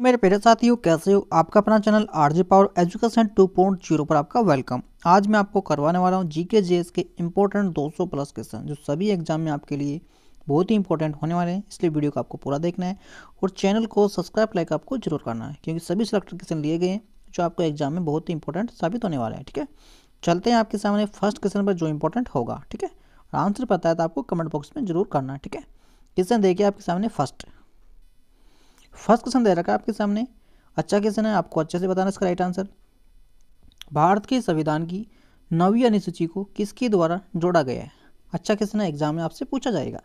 मेरे प्यारे साथियों, कैसे हो? आपका अपना चैनल आरजे पावर एजुकेशन 2.0 पर आपका वेलकम। आज मैं आपको करवाने वाला हूं जीके जेएस के इंपॉर्टेंट 200 प्लस क्वेश्चन जो सभी एग्जाम में आपके लिए बहुत ही इंपॉर्टेंट होने वाले हैं। इसलिए वीडियो को आपको पूरा देखना है और चैनल को सब्सक्राइब लाइक आपको जरूर करना है, क्योंकि सभी सिलेक्टेड क्वेश्चन लिए गए हैं जो आपको एग्जाम में बहुत ही इंपॉर्टेंट साबित होने वाले हैं। ठीक है, चलते हैं आपके सामने फर्स्ट क्वेश्चन पर जो इंपॉर्टेंट होगा। ठीक है, आंसर पता है तो आपको कमेंट बॉक्स में जरूर करना है। ठीक है, क्वेश्चन देखिए आपके सामने। फर्स्ट क्वेश्चन दे रखा है आपके सामने। अच्छा क्वेश्चन है, आपको अच्छे से बताना इसका राइट आंसर। भारत के संविधान की 9वीं अनुसूची को किसके द्वारा जोड़ा गया है? अच्छा क्वेश्चन है, एग्जाम में आपसे पूछा जाएगा।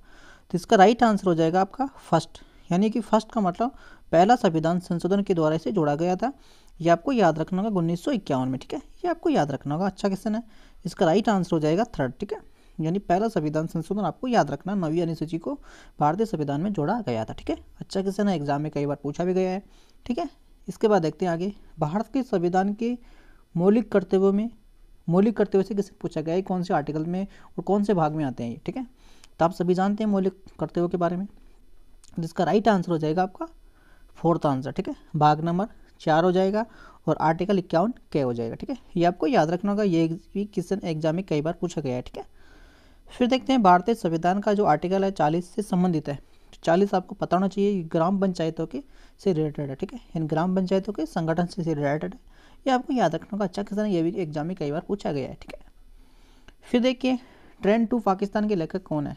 तो इसका राइट आंसर हो जाएगा आपका फर्स्ट, यानी कि फर्स्ट का मतलब पहला संविधान संशोधन के द्वारा इसे जोड़ा गया था। ये आपको याद रखना होगा 1951 में। ठीक है, ये आपको याद रखना होगा। अच्छा क्वेश्चन है, इसका राइट आंसर हो जाएगा थर्ड। ठीक है, यानी पहला संविधान संशोधन आपको याद रखना, 9वीं अनुसूची को भारतीय संविधान में जोड़ा गया था। ठीक है, अच्छा क्वेश्चन है, एग्जाम में कई बार पूछा भी गया है। ठीक है, इसके बाद देखते हैं आगे। भारत के संविधान के मौलिक कर्तव्य से किसे पूछा गया है? कौन से आर्टिकल में और कौन से भाग में आते हैं ये? ठीक है, तो आप सभी जानते हैं मौलिक कर्तव्यों के बारे में। जिसका राइट आंसर हो जाएगा आपका फोर्थ आंसर। ठीक है, भाग नंबर 4 हो जाएगा और आर्टिकल 51 के हो जाएगा। ठीक है, ये आपको याद रखना होगा, ये भी क्वेश्चन एग्जाम में कई बार पूछा गया है। ठीक है, फिर देखते हैं भारतीय संविधान का जो आर्टिकल है 40 से संबंधित है। 40 आपको पता होना चाहिए, ग्राम पंचायतों के से रिलेटेड है। ठीक है, इन ग्राम पंचायतों के संगठन से रिलेटेड है, ये आपको याद रखना होगा। अच्छा क्वेश्चन है, ये भी एग्जाम में कई बार पूछा गया है। ठीक है, फिर देखिए ट्रेन टू पाकिस्तान के लेखक कौन है?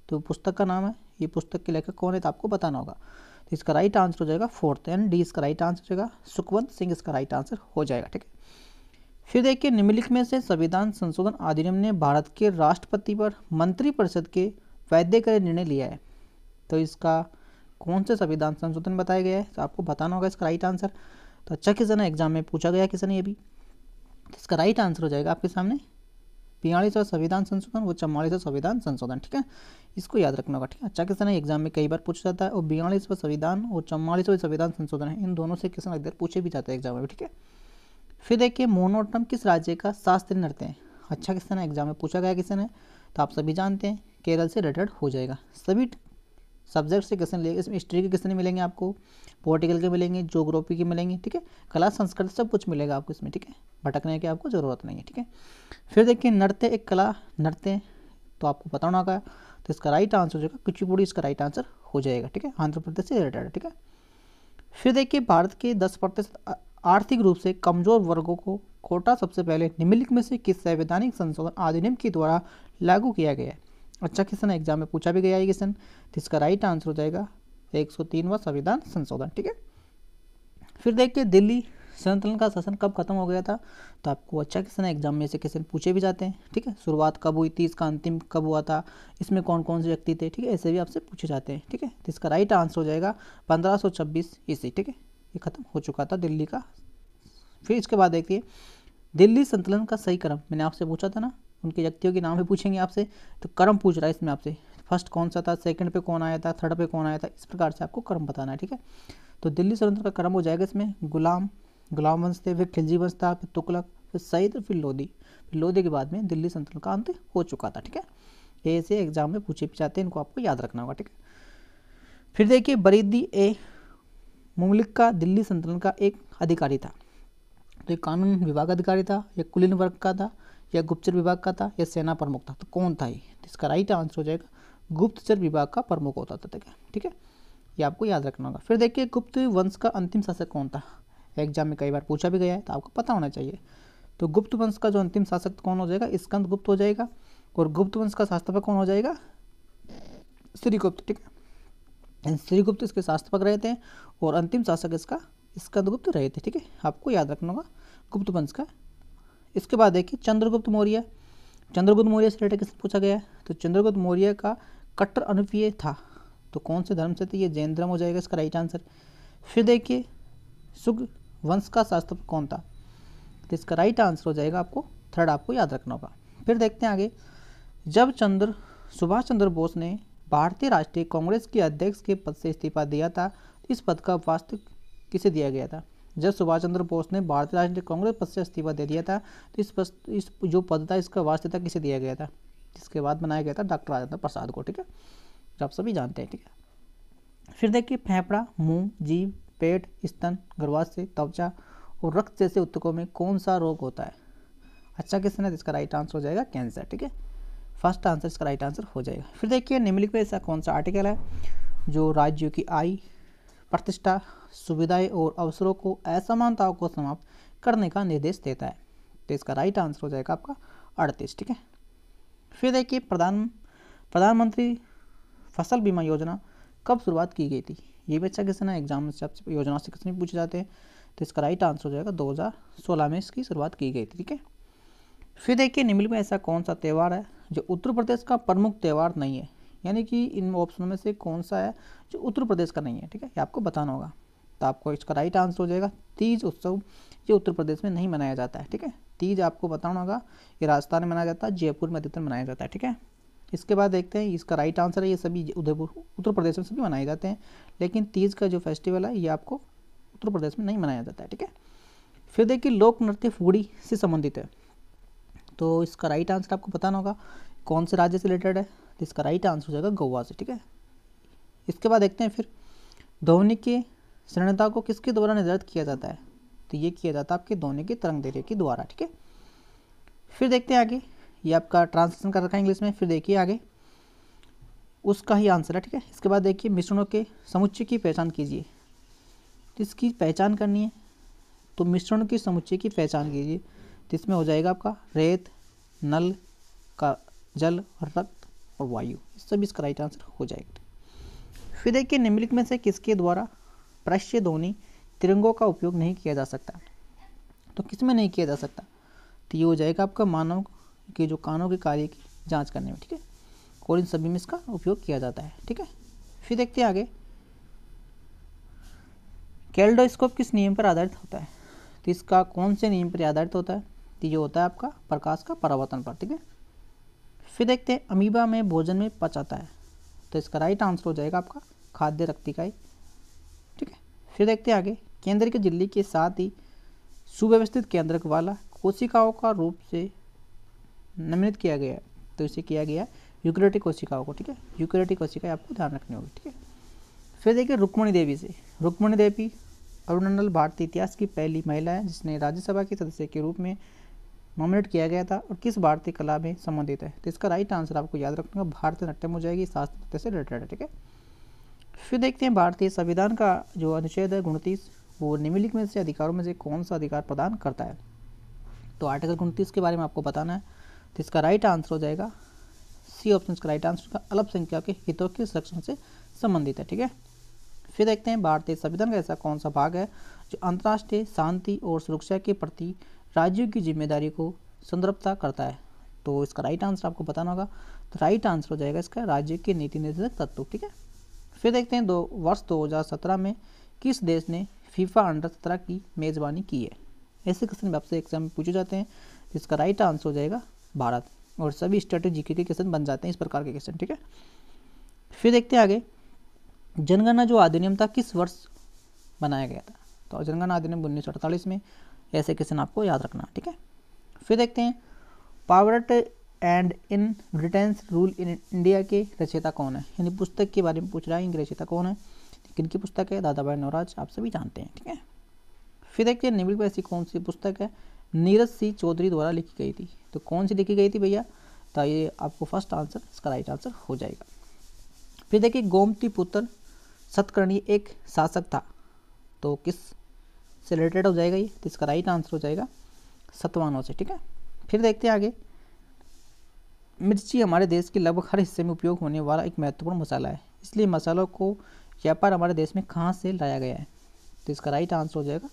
तो पुस्तक का नाम है, ये पुस्तक के लेखक कौन है तो आपको बताना होगा। तो इसका राइट आंसर हो जाएगा फोर्थ, एंड डी इसका राइट आंसर हो जाएगा। सुखवंत सिंह इसका राइट आंसर हो जाएगा। ठीक है, फिर देखिए निम्नलिखित में से संविधान संशोधन अधिनियम ने भारत के राष्ट्रपति पर मंत्रिपरिषद के वैधव्य निर्णय लिया है। तो इसका कौन से संविधान संशोधन बताया गया है तो आपको बताना होगा इसका राइट आंसर। तो अच्छा क्वेश्चन है, एग्जाम में पूछा गया क्वेश्चन ये भी। तो इसका राइट आंसर हो जाएगा आपके सामने 42वां संविधान संशोधन और 44वां संविधान संशोधन। ठीक है, इसको याद रखना होगा। ठीक है, अच्छा क्वेश्चन है, एग्जाम में कई बार पूछा जाता है। और 42वां संविधान और 44वां संविधान संशोधन है, इन दोनों से क्वेश्चन इधर पूछे भी जाते हैं एग्जाम में। ठीक है, फिर देखिए मोनोटम किस राज्य का शास्त्रीय नृत्य है? अच्छा क्वेश्चन है, एग्जाम में पूछा गया क्वेश्चन है, तो आप सभी जानते हैं केरल से रिलेटेड हो जाएगा। सभी सब्जेक्ट से क्वेश्चन लेंगे, इसमें हिस्ट्री के क्वेश्चन मिलेंगे आपको, पॉलिटिकल के मिलेंगे, ज्योग्राफी के मिलेंगे। ठीक है, कला संस्कृत सब कुछ मिलेगा आपको इसमें। ठीक है, भटकने की आपको ज़रूरत नहीं है। ठीक है, फिर देखिए नृत्य एक कला नृत्य, तो आपको पता होना होगा। तो इसका राइट आंसर हो जाएगा कुचिपुड़ी, इसका राइट आंसर हो जाएगा। ठीक है, आंध्र प्रदेश से रिलेटेड है। ठीक है, फिर देखिए भारत के 10% आर्थिक रूप से कमजोर वर्गों को कोटा सबसे पहले निम्नलिखित में से किस संवैधानिक संशोधन अधिनियम के द्वारा लागू किया गया है? अच्छा क्वेश्चन है, एग्जाम में पूछा भी गया है क्वेश्चन। तो इसका राइट आंसर हो जाएगा 103वां संविधान संशोधन। ठीक है, फिर देखिए दिल्ली सल्तनत का शासन कब खत्म हो गया था? तो आपको अच्छा क्वेश्चन है, एग्जाम में से क्वेश्चन पूछे भी जाते हैं। ठीक है, शुरुआत कब हुई थी, इसका अंतिम कब हुआ था, इसमें कौन कौन से व्यक्ति थे? ठीक है, ऐसे भी आपसे पूछे जाते हैं। ठीक है, तो इसका राइट आंसर हो जाएगा 1526 ईस्वी। ठीक है, ये खत्म हो चुका था दिल्ली का। फिर इसके बाद देखिए दिल्ली संतुलन का सही क्रम, मैंने आपसे पूछा था ना, उनके व्यक्तियों के नाम भी पूछेंगे आपसे, तो क्रम पूछ रहा है इसमें आपसे। फर्स्ट कौन सा था, सेकंड पे कौन आया था, थर्ड पे कौन आया था, इस प्रकार से आपको क्रम बताना है। ठीक है, तो दिल्ली सल्तनत का क्रम हो जाएगा इसमें गुलाम वंश थे, फिर खिलजी वंश था, फिर तुगलक, फिर सईद, फिर लोधी के बाद में दिल्ली सल्तनत का अंत हो चुका था। ठीक है, ये ऐसे एग्जाम में पूछे भी जाते हैं, इनको आपको याद रखना होगा। ठीक है, फिर देखिए बरीदी ए मुमलिक का दिल्ली सल्तनत का एक अधिकारी था। तो ये कानून विभाग अधिकारी था, या कुलीन वर्ग का था, या गुप्तचर विभाग का था, या सेना प्रमुख था? तो कौन था ये? इसका राइट आंसर हो जाएगा गुप्तचर विभाग का प्रमुख होता था। ठीक है, ये आपको याद रखना होगा। फिर देखिए गुप्त वंश का अंतिम शासक कौन था? एग्जाम में कई बार पूछा भी गया है, तो आपको पता होना चाहिए। तो गुप्त वंश का जो अंतिम शासक कौन हो जाएगा? स्कंद गुप्त हो जाएगा। और गुप्त वंश का शासक कौन हो जाएगा? श्रीगुप्त। ठीक है, श्रीगुप्त इसके शासक रहे थे और अंतिम शासक इसका स्कंदगुप्त रहे थे। ठीक है, आपको याद रखना होगा गुप्त वंश का। इसके बाद देखिए चंद्रगुप्त मौर्य से रिलेटेड किससे पूछा गया है? तो चंद्रगुप्त मौर्य का कट्टर अनुयायी था, तो कौन से धर्म से थे? ये जैन धर्म हो जाएगा इसका राइट आंसर। फिर देखिए सुग वंश का शासक कौन था? तो इसका राइट आंसर हो जाएगा आपको थर्ड, आपको याद रखना होगा। फिर देखते हैं आगे, जब सुभाष चंद्र बोस ने भारतीय राष्ट्रीय कांग्रेस के अध्यक्ष के पद से इस्तीफा दिया था, तो इस पद का वास्तव किसे दिया गया था? जब सुभाष चंद्र बोस ने भारतीय राष्ट्रीय कांग्रेस पद से इस्तीफा दे दिया था, तो इस जो पद था इसका वास्तविकता किसे दिया गया था? जिसके बाद बनाया गया था डॉक्टर राजेंद्र प्रसाद को। ठीक है, जो आप सभी जानते हैं। ठीक है, फिर देखिए फेफड़ा, मुंह, जीभ, पेट, स्तन, गर्भाशय, त्वचा और रक्त जैसे ऊतकों में कौन सा रोग होता है? अच्छा क्वेश्चन है, इसका राइट आंसर हो जाएगा कैंसर। ठीक है, फर्स्ट आंसर इसका राइट आंसर हो जाएगा। फिर देखिए निम्नलिखित में ऐसा कौन सा आर्टिकल है जो राज्यों की आय, प्रतिष्ठा, सुविधाएं और अवसरों को असमानताओं को समाप्त करने का निर्देश देता है? तो इसका राइट आंसर हो जाएगा आपका 38। ठीक है, फिर देखिए प्रधानमंत्री फसल बीमा योजना कब शुरुआत की गई थी? ये भी अच्छा क्वेश्चन है, एग्जाम से आपसे योजना से क्वेश्चन भी पूछे जाते हैं। तो इसका राइट आंसर हो जाएगा 2016 में इसकी शुरुआत की गई थी। ठीक है, फिर देखिए निम्नलिखित में ऐसा कौन सा त्यौहार है जो उत्तर प्रदेश का प्रमुख त्यौहार नहीं है? यानी कि इन ऑप्शन में से कौन सा है जो उत्तर प्रदेश का नहीं है? ठीक है, ये आपको बताना होगा। तो आपको इसका राइट आंसर हो जाएगा तीज उत्सव, ये उत्तर प्रदेश में नहीं मनाया जाता है। ठीक है, तीज आपको बताना होगा, ये राजस्थान में मनाया जाता है, जयपुर में अधिकतर मनाया जाता है। ठीक है, इसके बाद देखते हैं इसका राइट आंसर है, ये सभी उदयपुर उत्तर प्रदेश में सभी मनाए जाते हैं, लेकिन तीज का जो फेस्टिवल है ये आपको उत्तर प्रदेश में नहीं मनाया जाता है। ठीक है, फिर देखिए लोक नृत्य फुगड़ी से संबंधित है, तो इसका राइट आंसर आपको बताना होगा कौन से राज्य से रिलेटेड है। तो इसका राइट आंसर हो जाएगा गोवा से। ठीक है, इसके बाद देखते हैं फिर ध्वनि के श्रेणीता को किसके द्वारा निर्धारित किया जाता है? तो ये किया जाता है आपके ध्वनि की तरंग दैर्ध्य के द्वारा। ठीक है, फिर देखते हैं आगे, ये आपका ट्रांसलेशन कर रखा है इंग्लिश में। फिर देखिए आगे उसका ही आंसर है। ठीक है, इसके बाद देखिए मिश्रणों के समुच्चय की पहचान कीजिए। तो इसकी पहचान करनी है, तो मिश्रण के समुच्चय की पहचान कीजिए। तो इसमें हो जाएगा आपका रेत, नल का जल, रक्त और वायु, इस सब इसका राइट आंसर हो जाएगा। फिर देखिए निम्नलिखित में से किसके द्वारा प्रश्य ध्वनि तिरंगों का उपयोग नहीं किया जा सकता? तो किसमें नहीं किया जा सकता? तो ये हो जाएगा आपका मानव के जो कानों के कार्य की जांच करने में। ठीक है, और इन सभी में इसका उपयोग किया जाता है। ठीक है, फिर देखते हैं आगे कैल्डोस्कोप किस नियम पर आधारित होता है? तो इसका कौन से नियम पर आधारित होता है? तो ये होता है आपका प्रकाश का परावर्तन पर। ठीक है, फिर देखते हैं अमीबा में भोजन में पच आता है, तो इसका राइट आंसर हो जाएगा आपका खाद्य रक्तिकाई। ठीक है, फिर देखते हैं आगे केंद्र की झिल्ली के साथ ही सुव्यवस्थित केंद्रक वाला कोशिकाओं का रूप से नामित किया गया है, तो इसे किया गया यूकेरियोटिक कोशिकाओं को। ठीक है, यूकेरियोटिक कोशिकाएं आपको ध्यान रखनी होगी। ठीक है, फिर देखिए रुक्मणी देवी से, रुक्मणी देवी अरुणाचल भारतीय इतिहास की पहली महिला है जिसने राज्यसभा के सदस्य के रूप में नॉमिनेट किया गया था और किस भारतीय कला में संबंधित है? तो इसका राइट आंसर आपको याद रखना होगा भारतीय नाट्यम हो जाएगी, शास्त्रीय नृत्य से रिलेटेड है। ठीक है, फिर देखते हैं भारतीय संविधान का जो अनुच्छेद है 29, वो निम्नलिखित में से अधिकारों में से कौन सा अधिकार प्रदान करता है? तो आर्टिकल 29 के बारे में आपको बताना है। तो इसका राइट आंसर हो जाएगा सी ऑप्शन का राइट आंसर का अल्पसंख्यकों के हितों के संरक्षण से संबंधित है। ठीक है, फिर देखते हैं भारतीय संविधान का ऐसा कौन सा भाग है जो अंतर्राष्ट्रीय शांति और सुरक्षा के प्रति राज्यों की जिम्मेदारी को संदर्भता करता है? तो इसका राइट आंसर आपको बताना होगा। तो राइट आंसर हो जाएगा इसका राज्य के नीति निर्देशक तत्व। ठीक है, फिर देखते हैं वर्ष 2017 में किस देश ने फीफा अंडर 17 की मेज़बानी की है? ऐसे क्वेश्चन आपसे एग्जाम में पूछे जाते हैं। इसका राइट आंसर हो जाएगा भारत, और सभी स्ट्रेटेजी के क्वेश्चन बन जाते हैं इस प्रकार के क्वेश्चन। ठीक है, फिर देखते हैं आगे जनगणना जो अधिनियम था किस वर्ष बनाया गया था? तो जनगणना अधिनियम 1948 में, ऐसे क्वेश्चन आपको याद रखना। ठीक है, फिर देखते हैं poverty and un British rule in India के रचयिता कौन है? यानी पुस्तक के बारे में पूछ रहा है, इनकी रचयिता कौन है? किनकी पुस्तक है? दादा भाई नौरोज, आप सभी जानते हैं। ठीक है, फिर देखते हैं निम्नलिखित में ऐसी कौन सी पुस्तक है नीरज सी चौधरी द्वारा लिखी गई थी? तो कौन सी लिखी गई थी भैया? तो ये आपको फर्स्ट आंसर इसका राइट आंसर हो जाएगा। फिर देखिए गोमती पुत्र सतकर्णी एक शासक था, तो किस से रिलेटेड हो जाएगा ये? तो इसका राइट आंसर हो जाएगा सतवाहनों से। ठीक है, फिर देखते हैं आगे मिर्ची हमारे देश के लगभग हर हिस्से में उपयोग होने वाला एक महत्वपूर्ण मसाला है, इसलिए मसालों को व्यापार हमारे देश में कहाँ से लाया गया है? तो इसका राइट आंसर हो जाएगा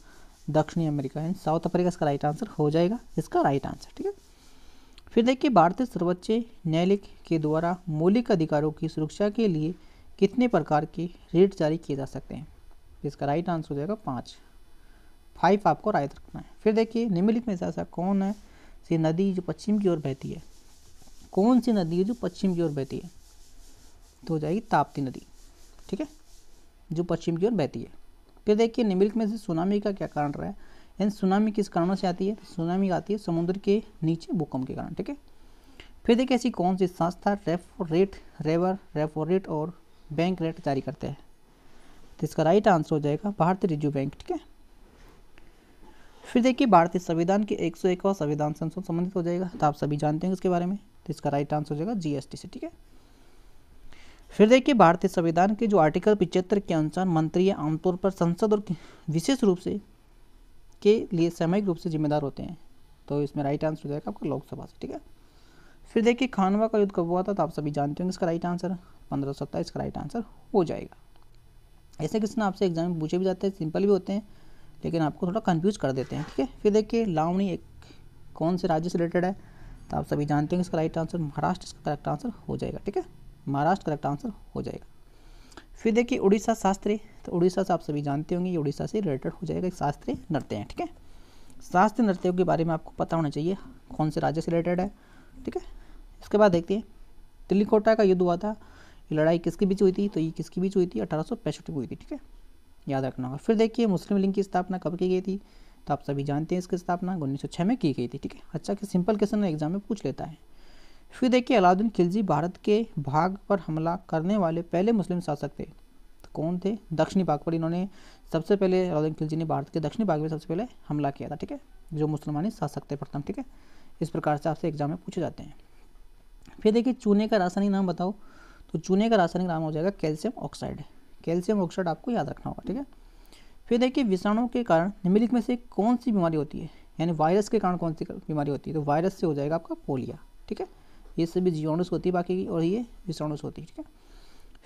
दक्षिणी अमेरिका एंड साउथ अफ्रीका, इसका राइट आंसर हो जाएगा इसका राइट आंसर। ठीक है, फिर देखिए भारतीय सर्वोच्च न्यायालय के द्वारा मौलिक अधिकारों की सुरक्षा के लिए कितने प्रकार के रेट जारी किए जा सकते हैं? इसका राइट आंसर हो जाएगा 5 आपको राइट रखना है। फिर देखिए निम्नलिखित में से ऐसा कौन है सी नदी जो पश्चिम की ओर बहती है? कौन सी नदी है जो पश्चिम की ओर बहती है? तो हो जाएगी ताप्ती नदी। ठीक है, जो पश्चिम की ओर बहती है। फिर देखिए निम्नलिखित में से सुनामी का क्या कारण रहा है? यानी सुनामी किस कारणों से आती है? तो सुनामी आती है समुद्र के नीचे भूकंप के कारण। ठीक है, फिर देखिए ऐसी कौन सी संस्था रेपो रेट, रेवर, रेपो रेट और बैंक रेट जारी करते हैं? तो इसका राइट आंसर हो जाएगा भारतीय रिजर्व बैंक। ठीक है, फिर देखिए भारतीय संविधान के 101वां संविधान संशोधन संबंधित हो जाएगा, तो आप सभी जानते हैं इसके बारे में, तो इसका राइट आंसर हो जाएगा जीएसटी से। ठीक है, फिर देखिए भारतीय संविधान के जो आर्टिकल 75 के अनुसार मंत्री आमतौर पर संसद और विशेष रूप से के लिए सामूहिक रूप से जिम्मेदार होते हैं, तो इसमें राइट आंसर हो जाएगा आपका लोकसभा से। ठीक है, फिर देखिए खानवा का युद्ध कब हुआ था, तो आप सभी जानते होंगे इसका राइट आंसर 1527 का राइट आंसर हो जाएगा। ऐसे क्वेश्चन आपसे एग्जाम में पूछे भी जाते हैं, सिंपल भी होते हैं लेकिन आपको थोड़ा कंफ्यूज कर देते हैं। ठीक है, फिर देखिए लावणी एक कौन से राज्य से रिलेटेड है, तो आप सभी जानते हैं इसका राइट आंसर महाराष्ट्र इसका करेक्ट आंसर हो जाएगा। ठीक है, महाराष्ट्र करेक्ट आंसर हो जाएगा। फिर देखिए उड़ीसा शास्त्रीय, तो उड़ीसा से आप सभी जानते होंगे ये उड़ीसा से रिलेटेड हो जाएगा, एक शास्त्रीय नृत्य है। ठीक है, शास्त्रीय नृत्यों के बारे में आपको पता होना चाहिए कौन से राज्य से रिलेटेड है। ठीक है, इसके बाद देखते हैं तिल्लीकोटा का युद्ध हुआ था, ये लड़ाई किसके बीच हुई थी, तो ये किसके बीच हुई थी, 1865 में हुई थी। ठीक है, याद रखना होगा। फिर देखिए मुस्लिम लीग की स्थापना कब की गई थी, तो आप सभी जानते हैं इसकी स्थापना 1906 में की गई थी। ठीक है, अच्छा कि सिंपल क्वेश्चन एग्जाम में पूछ लेता है। फिर देखिए अलाउद्दीन खिलजी भारत के भाग पर हमला करने वाले पहले मुस्लिम शासक थे, तो कौन थे, दक्षिणी भाग पर इन्होंने सबसे पहले अलाउद्दीन खिलजी ने भारत के दक्षिणी भाग में सबसे पहले हमला किया था। ठीक है, जो मुसलमानी शासक थे प्रथम। ठीक है, इस प्रकार से आपसे एग्जाम में पूछे जाते हैं। फिर देखिए चूने का रासायनिक नाम बताओ, तो चूने का रासायनिक नाम हो जाएगा कैल्शियम ऑक्साइड। कैल्शियम ऑक्साइड आपको याद रखना होगा। ठीक है, फिर देखिए विषाणु के कारण निम्नलिखित में से कौन सी बीमारी होती है, यानी वायरस के कारण कौन सी बीमारी होती है, तो वायरस से हो जाएगा आपका पोलिया। ठीक है, ये सभी जीवाणु से होती है बाकी की, और ये विषाणु से होती है। ठीक है,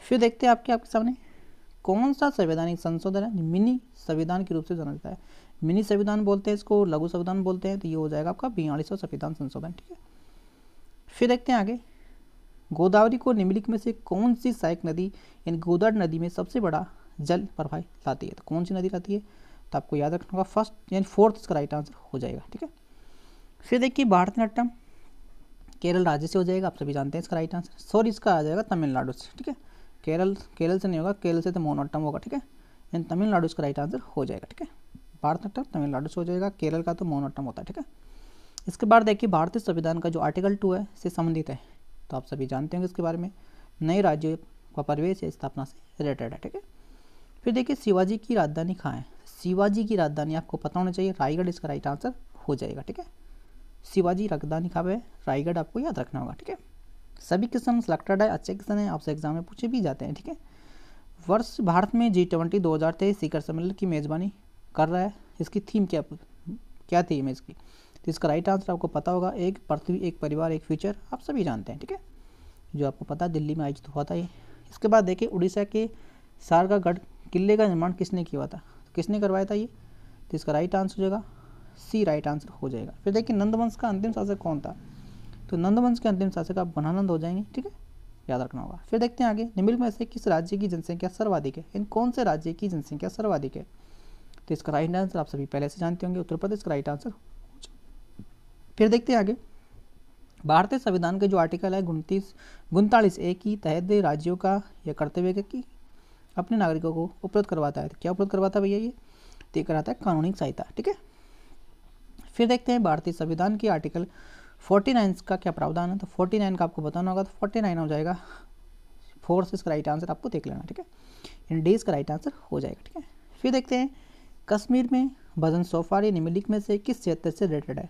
फिर देखते हैं आपके सामने कौन सा संवैधानिक संशोधन है मिनी संविधान के रूप से जाना जाता है। मिनी संविधान बोलते हैं इसको, लघु संविधान बोलते हैं, तो ये हो जाएगा आपका 42वां संविधान संशोधन। ठीक है, फिर देखते हैं आगे गोदावरी को निम्नलिखित में से कौन सी सहायक नदी यानी गोदावरी नदी में सबसे बड़ा जल प्रवाह लाती है, तो कौन सी नदी लाती है, तो आपको याद रखना होगा फर्स्ट यानी फोर्थ इसका राइट आंसर हो जाएगा। ठीक है, फिर देखिए भारतनाट्यम केरल राज्य से हो जाएगा, आप सभी जानते हैं इसका राइट आंसर, सॉरी इसका आ जाएगा तमिलनाडु से। ठीक है, केरल से नहीं होगा, केरल से तो मोहनअट्टम होगा। ठीक है, यानी तमिलनाडु इसका राइट आंसर हो जाएगा। ठीक है, भारतनाट्यम तमिलनाडु से हो जाएगा, केरल का तो मोहनअट्टम होता है। ठीक है, इसके बाद देखिए भारतीय संविधान का जो आर्टिकल 2 है से संबंधित है, तो आप सभी जानते होंगे इसके बारे में, नए राज्यों का प्रवेश या स्थापना से रिलेटेड है। ठीक है, फिर देखिए शिवाजी की राजधानी कहाँ है, शिवाजी की राजधानी आपको पता होना चाहिए रायगढ़ इसका राइट आंसर हो जाएगा। ठीक है, शिवाजी राजधानी कहाँ है, रायगढ़ आपको याद रखना होगा। ठीक है, सभी क्वेश्चन सिलेक्टेड है, अच्छे क्वेश्चन है, आपसे एग्जाम में पूछे भी जाते हैं। ठीक है, वर्ष भारत में G20 2023 शिखर सम्मेलन की मेजबानी कर रहा है, इसकी थीम क्या थीम है इसकी, तो इसका राइट आंसर आपको पता होगा एक पृथ्वी एक परिवार एक फ्यूचर, आप सभी जानते हैं। ठीक है, जो आपको पता है दिल्ली में आयोजित हुआ था ये। इसके बाद देखिए उड़ीसा के सारगागढ़ किले का निर्माण किसने किया था, तो किसने करवाया था ये, तो इसका राइट आंसर हो जाएगा सी राइट आंसर हो जाएगा। फिर देखिए नंदवंश का अंतिम शासक कौन था, तो नंदवंश के अंतिम शासक आप घनानंद हो जाएंगे। ठीक है, याद रखना होगा। फिर देखते हैं आगे निम्नलिखित में से किस राज्य की जनसंख्या सर्वाधिक है, इन कौन से राज्य की जनसंख्या सर्वाधिक है, तो इसका राइट आंसर आप सभी पहले से जानते होंगे उत्तर प्रदेश का राइट आंसर। फिर देखते हैं आगे भारतीय संविधान के जो आर्टिकल है 39A की तहत राज्यों का यह कर्तव्य है कि अपने नागरिकों को उपलब्ध करवाता है, तो क्या उपलब्ध करवाता है भैया ये, तो कराता है कानूनी सहायता। ठीक है, फिर देखते हैं भारतीय संविधान के आर्टिकल 49 का क्या प्रावधान है, तो 49 का आपको बताना होगा, तो 49 हो जाएगा फोर्थ इसका राइट आंसर आपको देख लेना। ठीक है, इन डेज का राइट आंसर हो जाएगा। ठीक है, फिर देखते हैं कश्मीर में भजन सोफारी निम्नलिखित में से किस क्षेत्र से रिलेटेड है,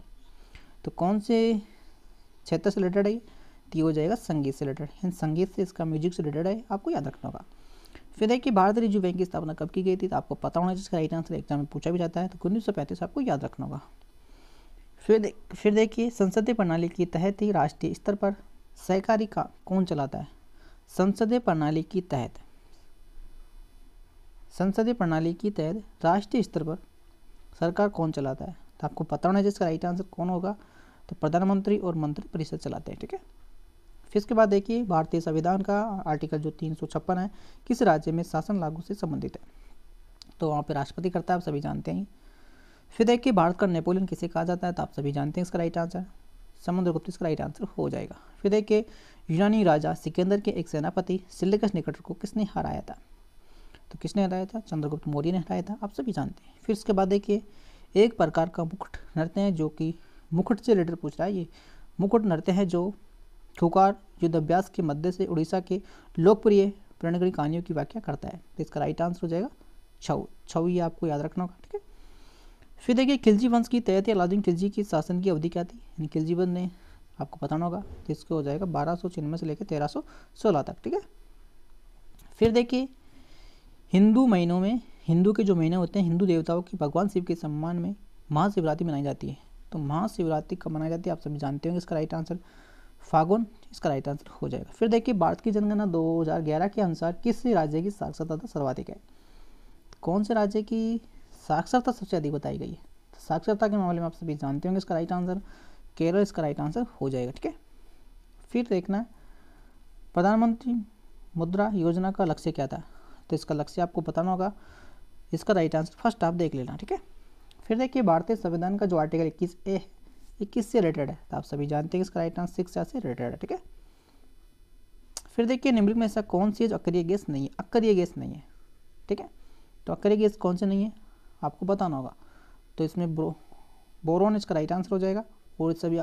तो कौन से क्षेत्र से रिलेटेड है, तो ये हो जाएगा संगीत से रिलेटेड, इन संगीत से इसका म्यूजिक से रिलेटेड है, आपको याद रखना होगा। फिर देखिए भारतीय रिजर्व बैंक की स्थापना कब की गई थी, तो आपको पता होना जिसका राइट आंसर एग्जाम में पूछा भी जाता है, तो 1935 आपको याद रखना होगा। फिर देखिए संसदीय प्रणाली के तहत ही राष्ट्रीय स्तर पर सहकारी का कौन चलाता है, संसदीय प्रणाली के तहत राष्ट्रीय स्तर पर सरकार कौन चलाता है, तो आपको पता होना जिसका राइट आंसर कौन होगा, तो प्रधानमंत्री और मंत्री परिषद चलाते हैं। ठीक है, फिर इसके बाद देखिए भारतीय संविधान का आर्टिकल जो 356 है किस राज्य में शासन लागू से संबंधित है, तो वहाँ पे राष्ट्रपति करता है, आप सभी जानते हैं। फिर देखिए भारत का नेपोलियन किसे कहा जाता है, तो आप सभी जानते हैं इसका राइट आंसर समुद्रगुप्त इसका राइट आंसर हो जाएगा। फिर देखिए यूनानी राजा सिकंदर के एक सेनापति सिलेकस निकटर को किसने हराया था, तो किसने हराया था, चंद्रगुप्त मौर्य ने हराया था, आप सभी जानते हैं। फिर इसके बाद देखिए एक प्रकार का मुकुट नृत्य है, जो कि मुकुट से रिलेटेड पूछ रहा है, ये मुकुट नृत्य है जो खुकार युद्ध अभ्यास के मध्य से उड़ीसा के लोकप्रिय प्रेरणाकारी कहानियों की व्याख्या करता है। तो इसका राइट आंसर हो जाएगा छऊ। छऊ ये आपको याद रखना होगा, ठीक है। फिर देखिए खिलजी वंश की तैयती अलाउद्दीन खिलजी की शासन की अवधि क्या थी, यानी खिलजी वंश ने आपको बताना होगा। तो इसको हो जाएगा 1296 से लेकर 1316 तक, ठीक है। फिर देखिए हिंदू महीनों में, हिंदू के जो महीने होते हैं, हिंदू देवताओं की भगवान शिव के सम्मान में महाशिवरात्रि मनाई जाती है। तो महाशिवरात्रि कब मनाई जाती है आप सभी जानते होंगे। इसका राइट आंसर फागुन, इसका राइट आंसर हो जाएगा। फिर देखिए भारत की जनगणना 2011 के अनुसार किस राज्य की साक्षरता सर्वाधिक है। कौन से राज्य की साक्षरता सबसे अधिक बताई गई है। तो साक्षरता के मामले में आप सभी जानते होंगे इसका राइट आंसर केरल, इसका राइट आंसर हो जाएगा, ठीक है। फिर देखना प्रधानमंत्री मुद्रा योजना का लक्ष्य क्या था। तो इसका लक्ष्य आपको बताना होगा। इसका राइट आंसर फर्स्ट आप देख लेना, ठीक है। फिर देखिए भारतीय संविधान का जो आर्टिकल 21A है, 21 से रिलेटेड है। तो आप सभी जानते हैं इसका राइट आंसर 6 से रिलेटेड है, ठीक है। फिर देखिए निम्नलिखित में ऐसा कौन सी है जो अक्रिय गैस नहीं है। अक्रिय गैस नहीं है, ठीक है। तो अक्रिय गैस कौन से नहीं है आपको बताना होगा। तो इसमें बोरोन इसका राइट आंसर हो जाएगा, और सभी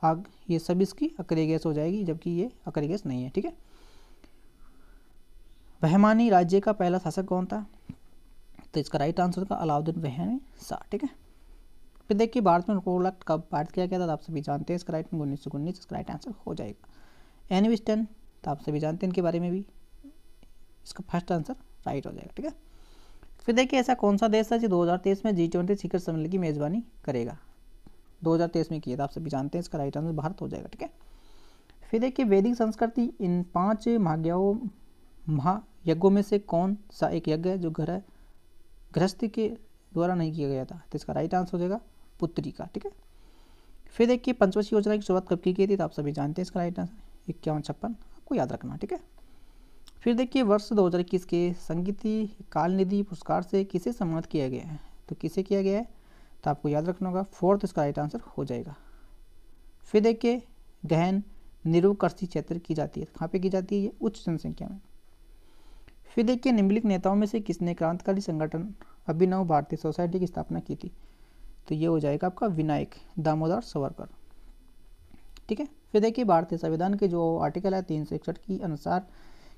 आग ये सभी इसकी अक्रिय गैस हो जाएगी, जबकि ये अक्रिय गैस नहीं है, ठीक है। बहमानी राज्य का पहला शासक कौन था। तो इसका राइट आंसर का अलाउद्दीन बहमानी शाह, ठीक है। फिर देखिए भारत में रुपया कब पारित किया गया था। आप सभी जानते हैं इसका राइट 1919, इसका राइट आंसर हो जाएगा। एनी बेस्टन, तो आप सभी जानते हैं इनके बारे में भी, इसका फर्स्ट आंसर राइट हो जाएगा, ठीक है। फिर देखिए ऐसा कौन सा देश है जो 2023 में G20 शिखर सम्मेलन की मेजबानी करेगा। 2023 में किया था, आप सभी जानते हैं इसका राइट आंसर भारत हो जाएगा, ठीक है। फिर देखिए वैदिक संस्कृति इन 5 महायज्ञों में से कौन सा एक यज्ञ है जो गृहस्थी के द्वारा नहीं किया गया था। तो इसका राइट आंसर हो जाएगा पुत्री का, ठीक है। फिर देखिए पंचवर्षीय योजना की शुरुआत कब की गई थी। तो आप सभी जानते हैं इसका राइट आंसर 5156 आपको याद रखना, ठीक है। फिर देखिए वर्ष 2021 के संगीति काल निधि पुरस्कार से किसे सम्मानित किया गया है। तो किसे किया गया है तो आपको याद रखना होगा, फोर्थ इसका राइट आंसर हो जाएगा। फिर देखिए गहन निरवकृषि क्षेत्र की जाती है, कहाँ पे की जाती है, ये उच्च जनसंख्या में। फिर देखिए निम्नलिखित नेताओं में से किसने क्रांतिकारी संगठन अभिनव भारतीय सोसाइटी की स्थापना की थी। तो ये हो जाएगा आपका विनायक दामोदर सावरकर, ठीक है। फिर देखिए भारतीय संविधान के जो आर्टिकल है 361 के अनुसार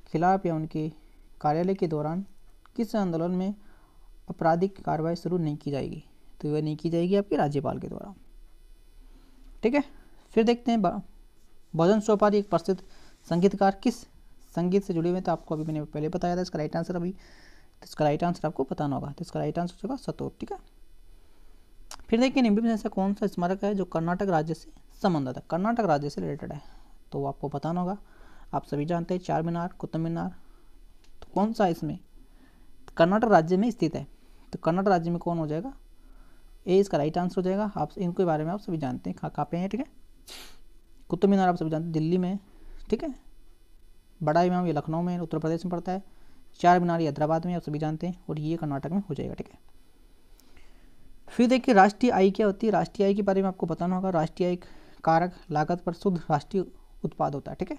खिलाफ या उनके कार्यालय के दौरान किस आंदोलन में आपराधिक कार्रवाई शुरू नहीं की जाएगी। तो वह नहीं की जाएगी आपके राज्यपाल के द्वारा, ठीक है। फिर देखते हैं भजन चौपारी एक प्रसिद्ध संगीतकार किस संगीत से जुड़े हुए। तो आपको अभी मैंने पहले बताया था इसका राइट आंसर अभी, तो इसका राइट आंसर आपको बताना होगा। तो इसका राइट आंसर होगा सतोर, ठीक है। फिर देखिए निम्नलिखित में ऐसा कौन सा स्मारक है जो कर्नाटक राज्य से संबंधित है, कर्नाटक राज्य से रिलेटेड है। तो आपको बताना होगा। आप सभी जानते हैं चार मीनार, कुतुब मीनार। तो कौन सा इसमें कर्नाटक राज्य में स्थित है। तो कर्नाटक राज्य में कौन हो जाएगा, ए इसका राइट आंसर हो जाएगा। आप इनके बारे में आप सभी जानते हैं कहाँ पे हैं, ठीक है। कुतुब मीनार आप सभी जानते हैं दिल्ली में, ठीक है। बड़ा इमाम ये लखनऊ में उत्तर प्रदेश में पड़ता है। चार मीनार ये हैदराबाद में आप सभी जानते हैं, और ये कर्नाटक में हो जाएगा, ठीक है। फिर देखिए राष्ट्रीय आय क्या होती है। राष्ट्रीय आय के बारे में आपको बताना होगा। राष्ट्रीय आय कारक लागत पर शुद्ध राष्ट्रीय उत्पाद होता है, ठीक है।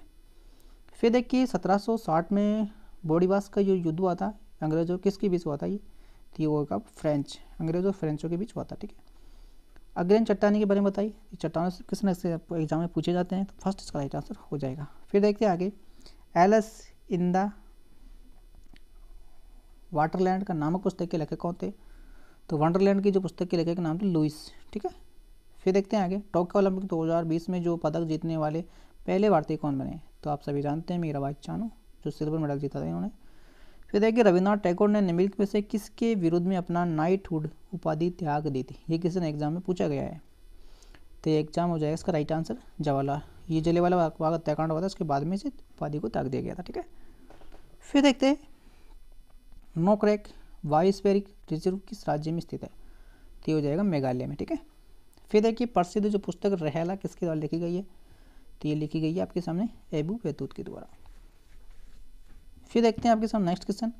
फिर देखिए 1760 में बोर्डीवास का जो युद्ध हुआ था अंग्रेजों किसके बीच हुआ था, ये तो ये होगा फ्रेंच, अंग्रेजों फ्रेंचों के बीच हुआ था, ठीक है। अग्रणी चट्टानी के बारे में बताइए। चट्टानों से किस से एग्जाम में पूछे जाते हैं। तो फर्स्ट इसका राइट आंसर हो जाएगा। फिर देखते हैं आगे एलिस इन द वंडरलैंड का नामक पुस्तक के लेखक कौन थे। तो वंडरलैंड की जो पुस्तक के लेखक का नाम थे लुइस, ठीक है। फिर देखते हैं आगे टोक्यो ओलंपिक 2020 में जो पदक जीतने वाले पहले भारतीय कौन बने। तो आप सभी जानते हैं मीराबाई चानू जो सिल्वर मेडल जीता था इन्होंने। फिर देखिए रविन्द्रनाथ टैगोर ने निम्नलिखित में से किसके विरुद्ध में अपना नाइटहुड उपाधि त्याग दी थी। ये किसी ने एग्जाम में पूछा गया है। तो एग्जाम हो जाएगा इसका राइट आंसर जवाहरलाल। ये जलियांवाला बाग हत्याकांड हुआ था, उसके बाद में से उपाधि को त्याग दिया गया था, ठीक है। फिर देखते हैं नोकरेक बायोस्फीरिक रिजर्व किस राज्य में स्थित है। तो ये हो जाएगा मेघालय में, ठीक है। फिर देखिए प्रसिद्ध जो पुस्तक रहेला किसके द्वारा लिखी गई है। तो ये लिखी गई है आपके सामने एबू बैतूत के द्वारा। फिर देखते हैं आपके सामने नेक्स्ट क्वेश्चन।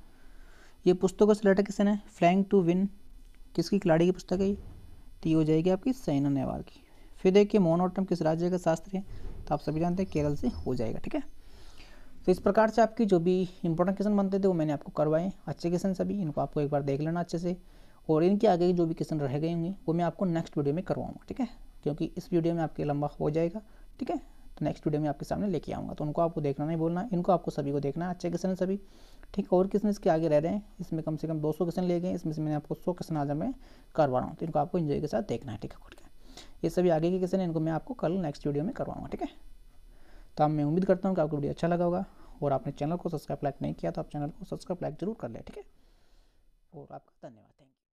ये पुस्तकों से रिलेटेड क्वेश्चन है। फ्लाइंग टू विन किसकी खिलाड़ी की पुस्तक है ये। तो ये हो जाएगी आपकी साइना नेहवाल की। फिर देखिए मोनोटम किस राज्य का शास्त्र है। तो आप सभी जानते हैं केरल से हो जाएगा, ठीक है। तो इस प्रकार से आपकी जो भी इंपॉर्टेंट क्वेश्चन बनते थे वो मैंने आपको करवाए। अच्छे क्वेश्चन सभी, इनको आपको एक बार देख लेना अच्छे से, और इनके आगे जो भी क्वेश्चन रह गए होंगे वो मैं आपको नेक्स्ट वीडियो में करवाऊँगा, ठीक है। क्योंकि इस वीडियो में आपके लंबा हो जाएगा, ठीक है। तो नेक्स्ट वीडियो में आपके सामने लेके आऊँगा, तो उनको आपको देखना नहीं बोलना, इनको आपको सभी को देखना है, अच्छे क्वेश्चन है सभी, ठीक। और क्वेश्चन इसके आगे रह रहे हैं, इसमें कम से कम 200 क्वेश्चन ले गए, इसमें से मैंने आपको 100 क्वेश्चन आज मैं करवा रहा हूँ, तो इनको आपको इन्जॉय के साथ देखना है, ठीक है। खुद के ये सभी आगे के क्वेश्चन है, इनको मैं आपको कल नेक्स्ट वीडियो में करवाऊँगा, ठीक है। तो मैं उम्मीद करता हूँ कि आपको वीडियो अच्छा लगा होगा, और आपने चैनल को सब्सक्राइब लाइक नहीं किया तो आप चैनल को सब्सक्राइब लाइक जरूर कर लें, ठीक है। और आपका धन्यवाद।